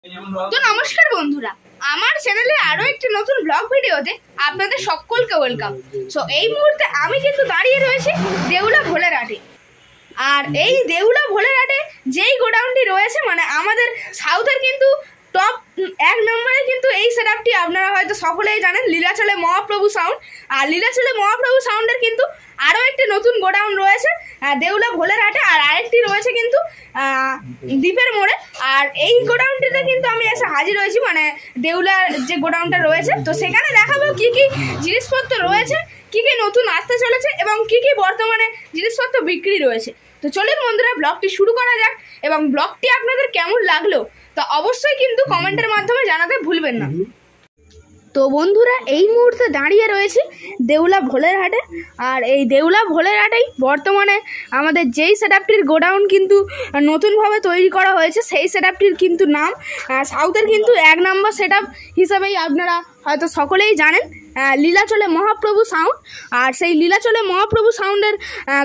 তো নমস্কার বন্ধুরা, আমার চ্যানেলে আরো একটি নতুন ব্লগ ভিডিওতে আপনাদের সকলকে ওয়েলকাম। সো এই মুহূর্তে আমি কিন্তু দাঁড়িয়ে রয়েছি দেউলা ভোলেরহাটে। আর এই দেউলা ভোলেরহাটে যেই গোডাউনটি রয়েছে, মানে আমাদের সাউথের কিন্তু টপ 1 নম্বরে কিন্তু এই সেটআপটি আপনারা হয়তো সকলেই জানেন, লীলাচলে মহাপ্রভু সাউন্ড। আর লীলাচলে মহাপ্রভু সাউন্ডের কিন্তু আরও একটি নতুন গোডাউন রয়েছে দেউলা ভোলেরহাটে, আর আরেকটি রয়েছে কিন্তু দ্বীপের মোড়ে। আর এই গোডাউনটিতে কিন্তু আমি এসে হাজির হয়েছি, মানে দেউলার যে গোডাউনটা রয়েছে। তো সেখানে দেখাবো কি কি জিনিসপত্র রয়েছে, কি কি নতুন আসতে চলেছে এবং কি কি বর্তমানে জিনিসপত্র বিক্রি রয়েছে। তো চলুন বন্ধুরা, ব্লগটি শুরু করা যাক। এবং ব্লগটি আপনাদের কেমন লাগলো তা অবশ্যই কিন্তু কমেন্টের মাধ্যমে জানাতে ভুলবেন না। তো বন্ধুরা, এই মুহূর্তে দাঁড়িয়ে রয়েছি দেউলা ভোলেরহাটে। আর এই দেউলা ভোলেরহাটেই বর্তমানে আমাদের যেই সেটআপটির গোডাউন কিন্তু নতুনভাবে তৈরি করা হয়েছে, সেই সেটআপটির কিন্তু নাম সাউথের কিন্তু 1 নম্বর সেটআপ হিসাবেই আপনারা হয়তো সকলেই জানেন, লীলাচলে মহাপ্রভু সাউন্ড। আর সেই লীলাচলে মহাপ্রভু সাউন্ডের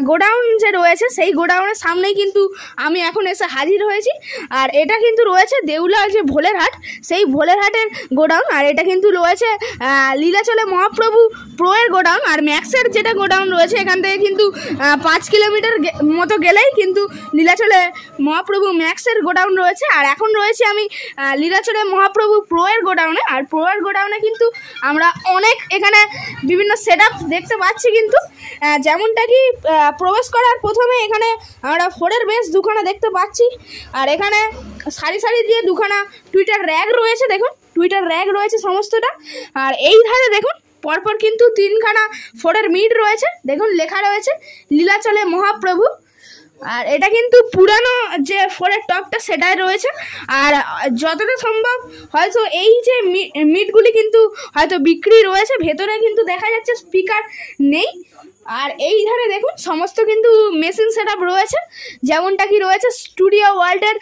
গোডাউন যে রয়েছে, সেই গোডাউনের সামনেই কিন্তু আমি এখন এসে হাজির হয়েছি। আর এটা কিন্তু রয়েছে দেউলা যে ভোলেরহাট, সেই ভোলেরহাটের গোডাউন। আর এটা কিন্তু রয়েছে লীলাচলে মহাপ্রভু প্রোয়ের গোডাউন। আর ম্যাক্সের যেটা গোডাউন রয়েছে, এখান থেকে কিন্তু 5 কিলোমিটার মতো গেলেই কিন্তু লীলাচলে মহাপ্রভু ম্যাক্সের গোডাউন রয়েছে। আর এখন রয়েছে আমি লীলাচলে মহাপ্রভু প্রোয়ের গোডাউনে। আর প্রোয়ের গোডাউনে কিন্তু আমরা অনেক এখানে বিভিন্ন সেটআপ দেখতে পাচ্ছি। কিন্তু যেমনটা কি প্রবেশ করার প্রথমে এখানে আমরা ফোরের বেশ দুখানা দেখতে পাচ্ছি। আর এখানে সারি সারি দিয়ে দুখানা টুইটার র্যাক রয়েছে, দেখুন টুইটার র্যাক রয়েছে সমস্তটা। আর এই ধারে দেখুন পরপর কিন্তু 3খানা ফোরের মিট রয়েছে, দেখুন লেখা রয়েছে লীলাচলে মহাপ্রভু। আর এটা কিন্তু পুরানো যে ফোরের টপটা সেটাই রয়েছে। আর যতটা সম্ভব হয়তো এই যে মিটগুলি কিন্তু হয়তো বিক্রি রয়েছে, ভেতরে কিন্তু দেখা যাচ্ছে স্পিকার নেই। আর এই ধারে দেখুন সমস্ত কিন্তু মেশিন সেটআপ রয়েছে, যেমনটা কি রয়েছে স্টুডিও ওয়ার্ল্ডের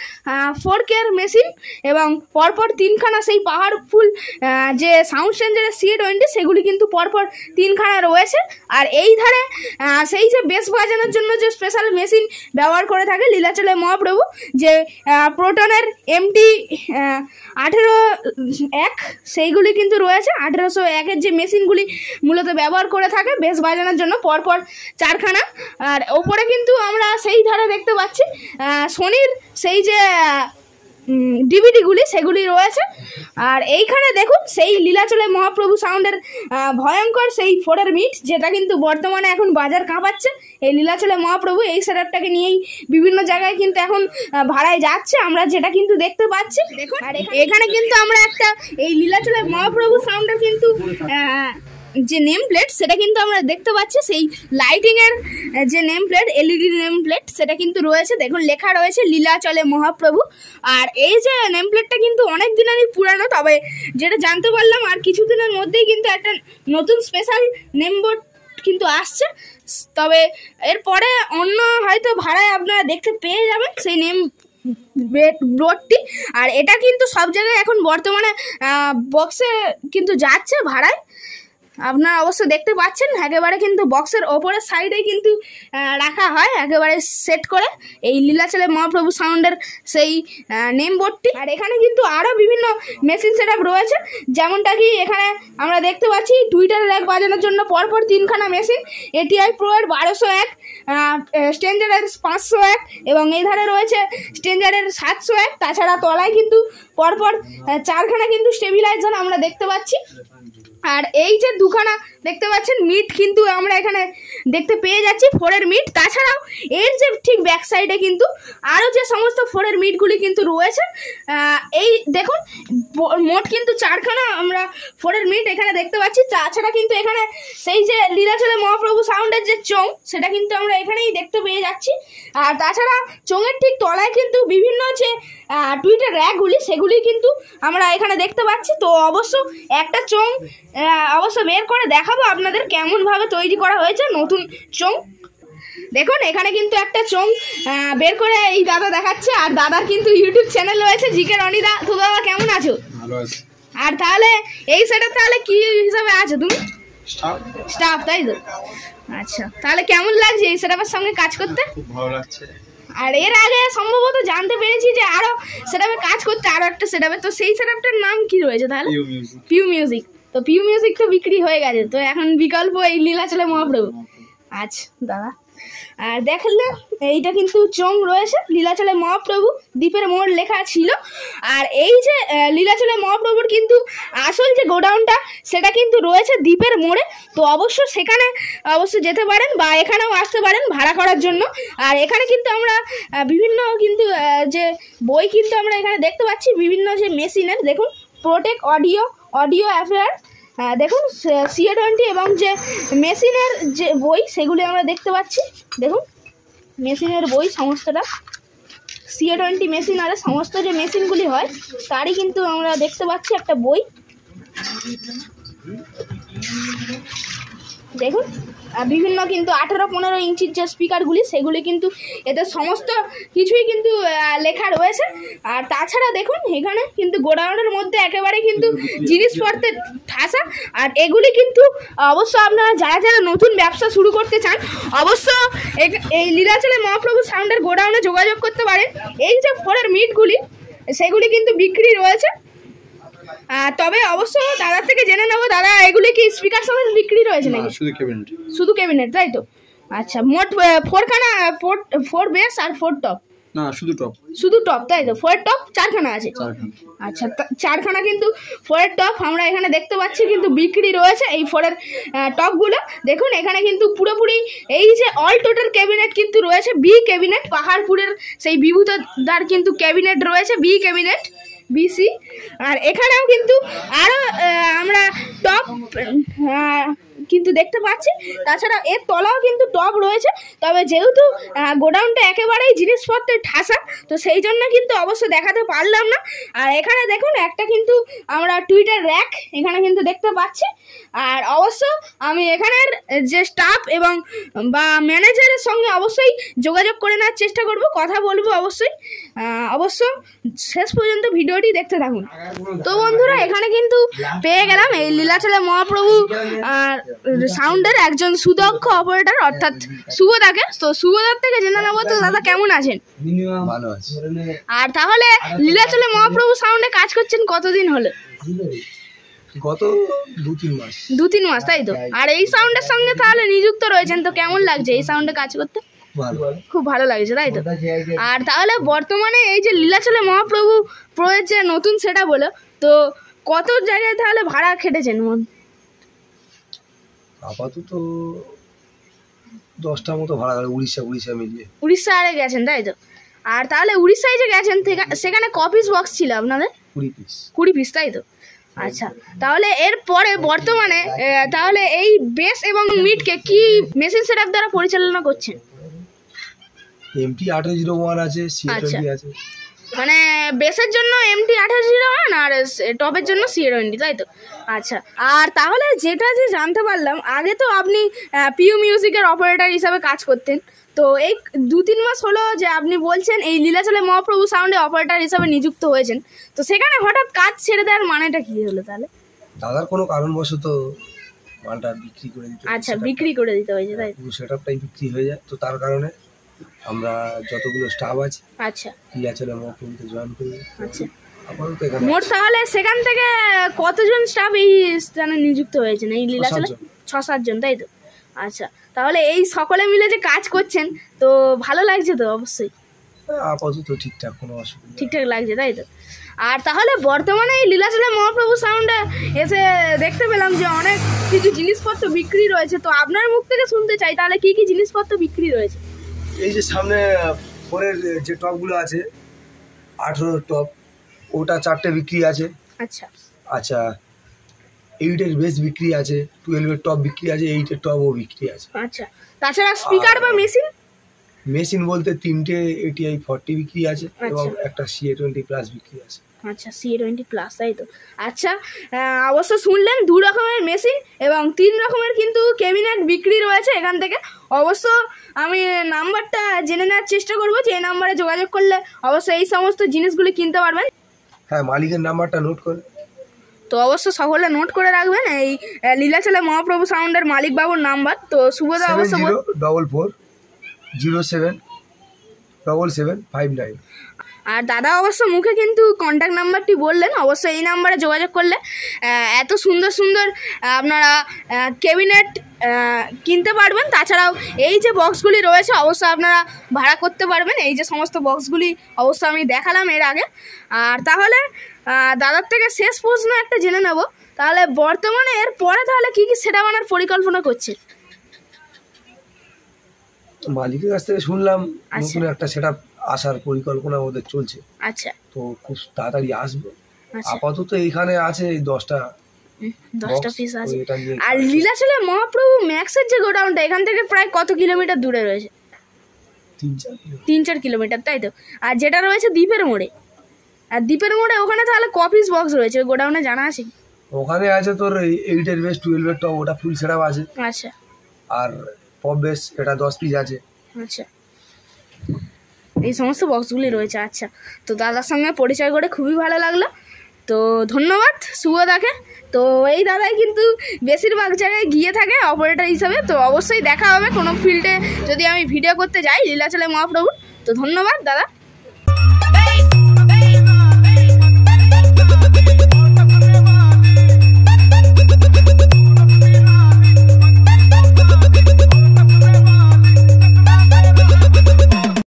4K মেশিন, এবং পরপর 3খানা সেই পাওয়ারফুল যে সাউন্ড চেঞ্জারের C20 সেগুলি কিন্তু পরপর 3খানা রয়েছে। আর এই ধারে সেই যে বেস বাজানোর জন্য যে স্পেশাল মেশিন ব্যবহার করে থাকে লীলাচলে মহাপ্রভু, যে প্রোটনের MT 1801 সেইগুলি কিন্তু রয়েছে। 1801-এর যে মেশিনগুলি মূলত ব্যবহার করে থাকে বেস বাজানোর জন্য, পরপর 4খানা। আর ওপরে কিন্তু আমরা সেই ধারে দেখতে পাচ্ছি সোনির সেই যে ডিভিডিগুলি সেগুলি রয়েছে। আর এইখানে দেখুন সেই লীলাচলে মহাপ্রভু সাউন্ডের ভয়ঙ্কর সেই ফোরের মিট, যেটা কিন্তু বর্তমানে এখন বাজার কাঁপাচ্ছে। এই লীলাচলে মহাপ্রভু এই সেটআপটাকে নিয়েই বিভিন্ন জায়গায় কিন্তু এখন ভাড়ায় যাচ্ছে, আমরা যেটা কিন্তু দেখতে পাচ্ছি। দেখুন আর এখানে কিন্তু আমরা একটা এই লীলাচলে মহাপ্রভু সাউন্ডের কিন্তু যে নেম প্লেট সেটা কিন্তু আমরা দেখতে পাচ্ছি, সেই লাইটিংয়ের যে name plate, LED name plate সেটা কিন্তু রয়েছে, দেখুন লেখা রয়েছে লীলাচলে মহাপ্রভু। আর এই যে নেম প্লেটটা কিন্তু অনেক দিনেরই পুরানো, তবে যেটা জানতে পারলাম আর কিছুদিনের মধ্যেই কিন্তু একটা নতুন স্পেশাল নেম বোর্ড কিন্তু আসছে। তবে এরপরে অন্য হয়তো ভাড়ায় আপনারা দেখতে পেয়ে যাবেন সেই নেম বোর্ডটি। আর এটা কিন্তু সব জায়গায় এখন বর্তমানে বক্সে কিন্তু যাচ্ছে ভাড়ায়, আপনারা অবশ্য দেখতে পাচ্ছেন। একেবারে কিন্তু বক্সের ওপরের সাইডে কিন্তু রাখা হয় একেবারে সেট করে এই লীলাচলে মহাপ্রভু সাউন্ডের সেই নেম বোর্ডটি। আর এখানে কিন্তু আরও বিভিন্ন মেশিন সেটআপ রয়েছে, যেমনটা কি এখানে আমরা দেখতে পাচ্ছি টুইটার র্যাক বাজানোর জন্য পরপর 3খানা মেশিন, ATI প্রোয়ের 1201, স্ট্রেঞ্জারের 501, এবং এই ধারে রয়েছে স্ট্রেঞ্জারের 701। তাছাড়া তলায় কিন্তু পরপর 4খানা কিন্তু স্টেবিলাইজার আমরা দেখতে পাচ্ছি। আর এই যে দুখানা দেখতে পাচ্ছেন মিট কিন্তু আমরা এখানে দেখতে পেয়ে যাচ্ছি ফোরের মিট। তাছাড়াও এর যে ঠিক ব্যাক সাইডে কিন্তু আরও যে সমস্ত ফোরের মিটগুলি কিন্তু রয়েছে, এই দেখুন মোট কিন্তু 4খানা আমরা ফোরের মিট এখানে দেখতে পাচ্ছি। তাছাড়া কিন্তু এখানে সেই যে লীলাচলে মহাপ্রভু সাউন্ডের যে চোং সেটা কিন্তু আমরা এখানেই দেখতে পেয়ে যাচ্ছি। আর তাছাড়া চোঙের ঠিক তলায় কিন্তু বিভিন্ন যে টুইটার র্যাকগুলি সেগুলি কিন্তু আমরা এখানে দেখতে পাচ্ছি। তো অবশ্য একটা চোং অবশ্য বের করে দেখাবো আপনাদের কেমনভাবে তৈরি করা হয়েছে নতুন চোং। দেখুন এখানে কিন্তু একটা চোং বের করে এই দাদা দেখাচ্ছে। আর দাদার কিন্তু ইউটিউব চ্যানেল রয়েছে GK রনিদা। তো দাদা কেমন আছো? ভালো আছি। আর তাহলে এই সেটআপ তাহলে কি হিসাবে আছো তুমি? স্টাফ, তাই তো? আচ্ছা, তাহলে কেমন লাগছে এই সেটআপের সঙ্গে কাজ করতে? খুব ভালো লাগছে। আর এর আগে সম্ভবত জানতে পেরেছি যে আরো সেটআপে কাজ করতে আরো একটা সেটআপে, তো সেই সেটআপটার নাম কি রয়েছে তাহলে? পিউ মিউজিক। তো পিউ মিউজিক তো বিক্রি হয়ে গেছে, তো এখন বিকল্প এই লীলাচলে মহাপ্রভু। আচ্ছা দাদা, আর দেখলে এইটা কিন্তু চোঙ রয়েছে লীলাচলে মহাপ্রভু দ্বীপের মোড় লেখা ছিল। আর এই যে লীলাচলে মহাপ্রভুর কিন্তু আসল যে গোডাউনটা সেটা কিন্তু রয়েছে দ্বীপের মোড়ে। তো অবশ্য সেখানে অবশ্যই যেতে পারেন বা এখানেও আসতে পারেন ভাড়া করার জন্য। আর এখানে কিন্তু আমরা বিভিন্ন কিন্তু যে বই কিন্তু আমরা এখানে দেখতে পাচ্ছি, বিভিন্ন যে মেশিনের, দেখুন প্রোটেক অডিও অ্যাফেয়ার, দেখুন CA20 এবং যে মেশিনের যে বই সেগুলি আমরা দেখতে পাচ্ছি। দেখুন মেশিনের বই সমস্তটা, CA20 মেশিন আর সমস্ত যে মেশিনগুলি হয় তারই কিন্তু আমরা দেখতে পাচ্ছি একটা বই। দেখুন বিভিন্ন কিন্তু 18-15 ইঞ্চির যে স্পিকারগুলি সেগুলি কিন্তু এতে সমস্ত কিছুই কিন্তু লেখা রয়েছে। আর তাছাড়া দেখুন এখানে কিন্তু গোডাউনের মধ্যে একেবারে কিন্তু জিনিসপত্রের ঠাসা। আর এগুলি কিন্তু অবশ্য আপনারা যারা যারা নতুন ব্যবসা শুরু করতে চান অবশ্য এই লীলাচলে মহাপ্রভু সাউন্ডের গোডাউনে যোগাযোগ করতে পারেন। এই যে ফোরের মিটগুলি সেগুলি কিন্তু বিক্রি রয়েছে। তবে অবশ্য দাদার থেকে জেনে নেবো, দাদা এগুলি কি স্পিকার সমেত বিক্রি রয়েছে নাকি? শুধু ক্যাবিনেট, তাই তো? আচ্ছা, মোট 4 বেস আর 4 টপ? না, শুধু টপ, তাই তো? 4 টপ 4খানা আছে। আচ্ছা, 4খানা কিন্তু 4 টপ আমরা এখানে দেখতে পাচ্ছি কিন্তু বিক্রি রয়েছে এই 4 টপগুলো। দেখুন এখানে কিন্তু পুরোপুরি এই যে অল টোটাল ক্যাবিনেট কিন্তু রয়েছে, বি ক্যাবিনেট, পাহাড়পুরের সেই বিভূতদার কিন্তু ক্যাবিনেট রয়েছে, বি ক্যাবিনেট BC। আর এখানেও কিন্তু আরও আমরা টপ কিন্তু দেখতে পাচ্ছি। তাছাড়া এর তলাও কিন্তু টপ রয়েছে, তবে যেহেতু গোডাউনটা একেবারেই জিনিসপত্রের ঠাসা তো সেই জন্য কিন্তু অবশ্য দেখাতে পারলাম না। আর এখানে দেখুন একটা কিন্তু আমরা টুইটার র্যাক এখানে কিন্তু দেখতে পাচ্ছি। আর অবশ্য আমি এখানের যে স্টাফ এবং বা ম্যানেজারের সঙ্গে অবশ্যই যোগাযোগ করে নেওয়ার চেষ্টা করব, কথা বলবো অবশ্যই। অবশ্য শেষ পর্যন্ত ভিডিওটি দেখতে থাকুন। তো বন্ধুরা এখানে কিন্তু পেয়ে গেলাম এই লীলাচলে মহাপ্রভু সাউন্ডের একজন সুদক্ষ অপারেটর অর্থাৎ শুভদাকে। তো শুভদার থেকে জেনে নেবো, তো দাদা কেমন আছেন? ভালো আছি। আর তাহলে লীলাচলে মহাপ্রভু সাউন্ডে কাজ করছেন কতদিন হলো? গত 2-3 মাস। 2-3 মাস, তাই তো? আর এই সাউন্ডের সঙ্গে তাহলে নিযুক্ত রয়েছেন, তো কেমন লাগছে এই সাউন্ডে কাজ করতে? খুব ভালো লাগছে, তাই তো? আর তাহলে বর্তমানে এই যে লীলাচলে মহাপ্রভু প্রয়ের যে নতুন সেটা বলো, তো কত জায়গায় তাহলে ভাড়া খেটেছেন? আপাতত 10টার মতো ভাড়া গেল, উড়িষ্যা মিলিয়ে। উড়িষ্যা আরে গেছেন, তাই তো? আর তাহলে উড়িষ্যায় যে গেছেন সেখানে কপিস বক্স ছিল আপনাদের? 20 পিস, তাই তো? আচ্ছা, তাহলে এর পরে বর্তমানে তাহলে এই বেস এবং মিডকে কি মেশিন সেটআপ দ্বারা পরিচালনা করছেন? MT-801 আছে, CA20 আছে। মানে বেসের জন্য MT-801 আর টপের জন্য CA20, তাই তো? আচ্ছা, আর তাহলে যেটা যে জানতে পারলাম, আগে তো আপনি পিউ মিউজিকের অপারেটর হিসাবে কাজ করতেন, তো এই 2-3 মাস হলো যে আপনি বলছেন এই লীলাচলে মহাপ্রভু সাউন্ডে অপারেটর হিসাবে নিযুক্ত হয়েছেন, তো সেখানে হঠাৎ কাজ ছেড়ে দেওয়ার মানেটা কি হলো তাহলে? দাদার কোনো কারণবশত মালটা বিক্রি করে দিতে। আচ্ছা, বিক্রি করে দিতে হয়েছে, তাই? পুরো সেটআপটাই বিক্রি হয়ে যায়, তো তার কারণে আমরা যতগুলো স্টাফ আছে আচ্ছা লীলাচলে মহাপ্রভুতে জয়েন করি। আচ্ছা, আপাতত এখানে মোট তাহলে সেখান থেকে কতজন স্টাফ এই স্থানে নিযুক্ত হয়েছেন এই লীলাচলে? 6-7 জন, তাই তো? আচ্ছা, তাহলে এই সকলে মিলে যে কাজ করছেন তো ভালো লাগছে তো? অবশ্যই আপাতত ঠিকঠাক, কোনো অসুবিধা ঠিকঠাক লাগছে, তাই তো? আর তাহলে বর্তমানে এই লীলাচলে মহাপ্রভু সাউন্ডে এসে দেখতে পেলাম যে অনেক কিছু জিনিসপত্র বিক্রি রয়েছে, তো আপনার মুখ থেকে শুনতে চাই তাহলে কি কি জিনিসপত্র বিক্রি রয়েছে? এই যে সামনে পরের যে টপগুলো আছে 18 টপ, ওটা 4টে বিক্রি আছে। আচ্ছা আচ্ছা, 8-এর বেস বিক্রি আছে, 12-এর টপ বিক্রি আছে, 8-এর টপও বিক্রি আছে। আচ্ছা, তাছাড়া স্পিকার বা মেশিন বলতে 3টে ATI 40 বিক্রি আছে এবং একটা CA20 প্লাস বিক্রি আছে। আচ্ছা, CA20 প্লাস, তাই তো? আচ্ছা, অবশ্য শুনলেন 2 রকমের মেশিন এবং 3 রকমের কিন্তু ক্যাবিনেট বিক্রি রয়েছে এখান থেকে। অবশ্য আমি নাম্বারটা জেনে নেওয়ার চেষ্টা করবো যে এই নাম্বারে যোগাযোগ করলে অবশ্যই এই সমস্ত জিনিসগুলি কিনতে পারবেন। হ্যাঁ, মালিকের নাম্বারটা নোট করে, তো অবশ্য সকলে নোট করে রাখবেন এই লীলাচলে মহাপ্রভু সাউন্ডের মালিক বাবুর নাম্বার। তো শুভদা অবশ্য 704407 7759। আর দাদা অবশ্য মুখে কিন্তু কন্ট্যাক্ট নাম্বারটি বললেন, অবশ্যই এই নাম্বারে যোগাযোগ করলে এত সুন্দর সুন্দর আপনারা ক্যাবিনেট কিনতে পারবেন। তাছাড়াও এই যে বক্সগুলি রয়েছে অবশ্যই আপনারা ভাড়া করতে পারবেন। এই যে সমস্ত বক্সগুলি অবশ্য আমি দেখালাম এর আগে। আর তাহলে দাদার থেকে শেষ প্রশ্ন একটা জেনে নেব, তাহলে বর্তমানে এর পরে তাহলে কী কী সেট আনার পরিকল্পনা করছে? মালিকের কাছ থেকে শুনলাম নতুন একটা সেটআপ আসার পরিকল্পনা ওদের চলছে। আচ্ছা, তো খুব তাড়াতাড়ি আসবে। আচ্ছা, আপাতত এইখানে আছে এই 10টা পিস আছে। আর লীলাচলে মহাপ্রভু ম্যাক্সের যে গোডাউনটা এখান থেকে প্রায় কত কিলোমিটার দূরে রয়েছে? 3-4 কিলোমিটার, তাই তো? আর যেটা রয়েছে দ্বীপের মোড়ে, আর দ্বীপের মোড়ে ওখানে তাহলে ক পিস বক্স রয়েছে ওই গোডাউনে জানা আছে? ওখানে আছে তোর 8-এর বেস, 12-এর টপ, ওটা ফুল সেটআপ আছে। আচ্ছা, আর পপ বেস এটা 10 পিস আছে। আচ্ছা, এই সমস্ত বক্সগুলি রয়েছে। আচ্ছা, তো দাদার সঙ্গে পরিচয় করে খুবই ভালো লাগলো। তো ধন্যবাদ শুভদাকে। তো এই দাদাই কিন্তু বেশিরভাগ জায়গায় গিয়ে থাকে অপারেটর হিসাবে। তো অবশ্যই দেখা হবে কোনো ফিল্ডে যদি আমি ভিডিও করতে যাই লীলাচলে মহাপ্রভুর। তো ধন্যবাদ দাদা।